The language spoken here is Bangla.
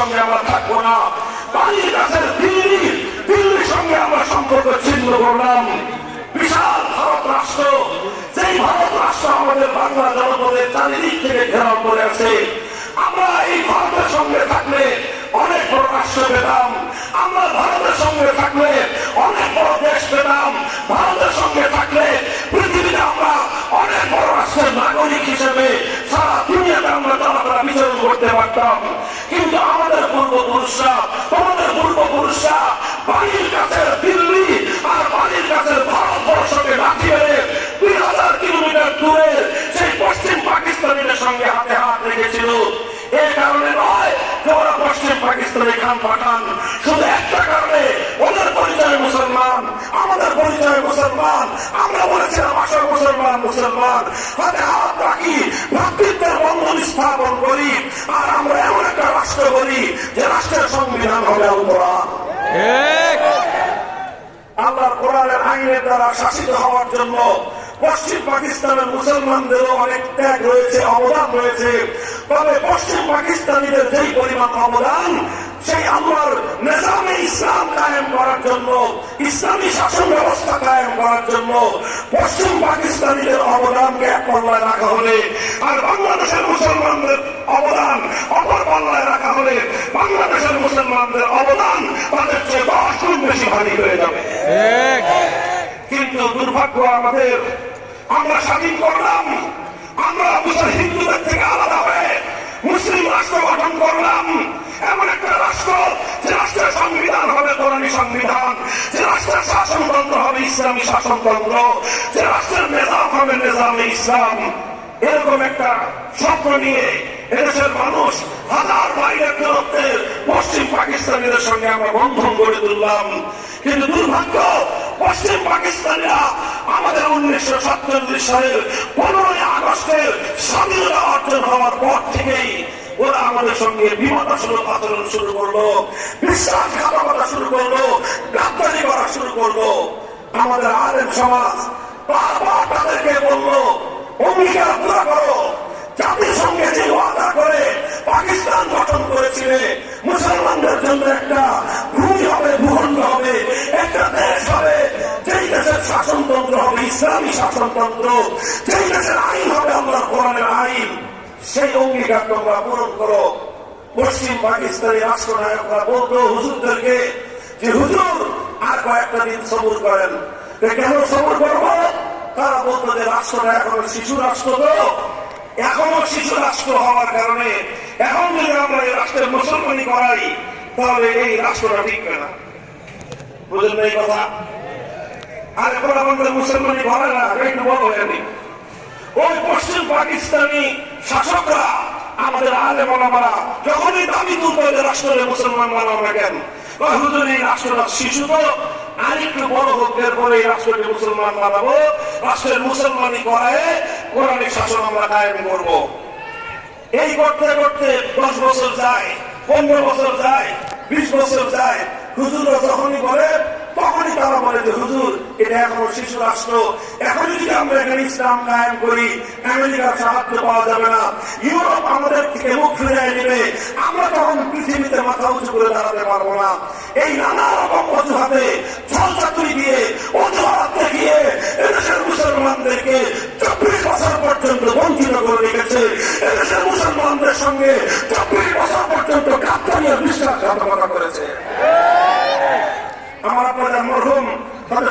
সঙ্গে আমরা থাকবো না। পানির কাছের দিল্লির সঙ্গে আমরা সম্পর্ক ছিন্ন করলাম। বিশাল ভারত রাষ্ট্র, যেই ভারত রাষ্ট্র আমাদের বাংলা জনপদের চারিদিক থেকে ঘেরাও করে আছে, আমরা এই ভারতের সঙ্গে থাকলে অনেক বড় রাষ্ট্র পেতাম, আমরা ভারতের সঙ্গে থাকলে অনেক বড় দেশ পেতাম, ভারতের সঙ্গে থাকলে পৃথিবীতে আমরা অনেক বড় রাষ্ট্রের নাগরিক হিসেবে সারা দুনিয়াতে আমরা চলাফেরা বিচরণ করতে পারতাম। কিন্তু আমাদের পূর্বপুরুষরা, তোমাদের পূর্বপুরুষরা বাড়ির কাছে দিল্লি আর বাড়ির কাছে ভারতবর্ষকে লাঠি মেরে 2000 কিলোমিটার দূরে সেই পশ্চিম পাকিস্তানিদের সঙ্গে হাতে হাত রেখেছিল। এই কারণে নয় যে ওরা পশ্চিম পাকিস্তানি খান পাঠান, শুধু একটা কারণে, ওদের পরিচয় মুসলমান, আমাদের পরিচয় মুসলমান। আমরা বলেছিলাম আসো মুসলমান মুসলমান, হাতে হাত রাখি, ভ্রাতৃত্বের বন্ধন স্থাপন করি, আর আমরা এমন একটা রাষ্ট্র করি যে রাষ্ট্রের সংবিধান হবে আল কোরআন। আল্লাহর কোরআনের আইনের দ্বারা শাসিত হওয়ার জন্য পশ্চিম পাকিস্তানের মুসলমানদেরও অনেক ত্যাগ রয়েছে, অবদান রয়েছে। তবে পশ্চিম পাকিস্তানিদের যেই পরিমাণ অবদান, সেই আল্লাহর নিজামে ইসলাম কায়েম করার জন্য, ইসলামী শাসন ব্যবস্থা কায়েম করার জন্য পশ্চিম পাকিস্তানিদের অবদানকে এক পাল্লায় রাখা হলে, আর বাংলাদেশের মুসলমানদের অবদান অপর পাল্লায় রাখা হলে, বাংলাদেশের মুসলমানদের অবদান তাদের চেয়ে 10 গুণ বেশি ভারী হয়ে যাবে। কিন্তু দুর্ভাগ্য আমাদের, আমরা স্বাধীন করলাম, আমরা হিন্দুদের থেকে আলাদা হয়ে মুসলিম রাষ্ট্র গঠন করলাম। এমন একটা রাষ্ট্র যে রাষ্ট্রের সংবিধান হবে কোরআনী সংবিধান, যে রাষ্ট্রের শাসনতন্ত্র হবে ইসলামী শাসনতন্ত্র, যে রাষ্ট্রের নিজাম হবে নিজামে ইসলাম। এরকম একটা স্বপ্ন নিয়ে এদেশের মানুষ হাজার মাইলের দূরত্বে পশ্চিম পাকিস্তানিদের সঙ্গে আমরা বন্ধন গড়ে তুললাম। কিন্তু দুর্ভাগ্য, পশ্চিম পাকিস্তানিরা আমাদের 1947 সালের 15ই আগস্টের স্বাধীনতা অর্জন হওয়ার পর থেকেই ওরা আমাদের সঙ্গে বিমাতাসুলভ আচরণ শুরু করলো, বিশ্বাসঘাতকতা শুরু করলো, গাদ্দারি করা শুরু করলো। আমাদের আলেম সমাজ বারবার তাদেরকে বললো, অঙ্গীকার পুরা করো, জাতিসংঘে যে ওয়াদা করে পাকিস্তান গঠন করেছিলে, মুসলমানদের জন্য একটা ভূমি হবে, ভূখণ্ড হবে, একটা দেশ হবে, যেই দেশের শাসনতন্ত্র হবে ইসলামী শাসনতন্ত্র, যেই দেশের আইন হবে আল্লাহর কোরআনের আইন, সেই অঙ্গীকার তোমরা পূরণ করো। পশ্চিম পাকিস্তানি রাষ্ট্রনায়করা বলতো হুজুরদেরকে যে হুজুর আর কয়েকটা দিন সবুর করেন। কেন সবুর করবো? তারা বলতো যে রাষ্ট্রটা এখনো শিশু রাষ্ট্র, তো এখনো শিশু রাষ্ট্র হওয়ার কারণে এখন যদি আমরা এই রাষ্ট্রের মুসলমানি করাই তাহলে এই রাষ্ট্রটা টিকবে না। বুঝলেন এই কথা? আর এখন আমাদের মুসলমানি করে না, একটু বড় হয়ে নি। ওই পশ্চিম পাকিস্তানি শাসকরা আমাদের আলেম ওলামারা যখনই দাবি তুলবে যে রাষ্ট্রের মুসলমান মানাও না কেন, হুজুর এই রাষ্ট্রটা শিশু, তো আরেকটু বড় হোক, এরপরে এই রাষ্ট্রকে মুসলমান বানাবো, রাষ্ট্রের মুসলমানি করায় কোরআনিক শাসন আমরা কায়েম করবো। এই করতে করতে 10 বছর যায়, 15 বছর যায়, 20 বছর যায়। হুজুররা যখনই বলে তখনই তারা বলে যে হুজুর এটা এখনো শিশু রাষ্ট্র, এখনই যদি আমরা এখানে ইসলাম কায়েম করি আমেরিকার সাহায্য পাওয়া যাবে না, ইউরোপ আমাদের থেকে মুখ ফিরিয়ে নেবে, আমরা তখন পৃথিবীতে মাথা উঁচু করে দাঁড়াতে পারবো না। এই নানা রকম অজুহাতে ছলচাতুরি দিয়ে অজুহাত দেখিয়ে এদেশের মুসলমানদেরকে 24 বছর পর্যন্ত বঞ্চিত করে রেখেছে। এদেশের মুসলমানদের সঙ্গে 24 বছর পর্যন্ত গাদ্দারি আর বিশ্বাসঘাতকতা করেছে। আমার আপনাদের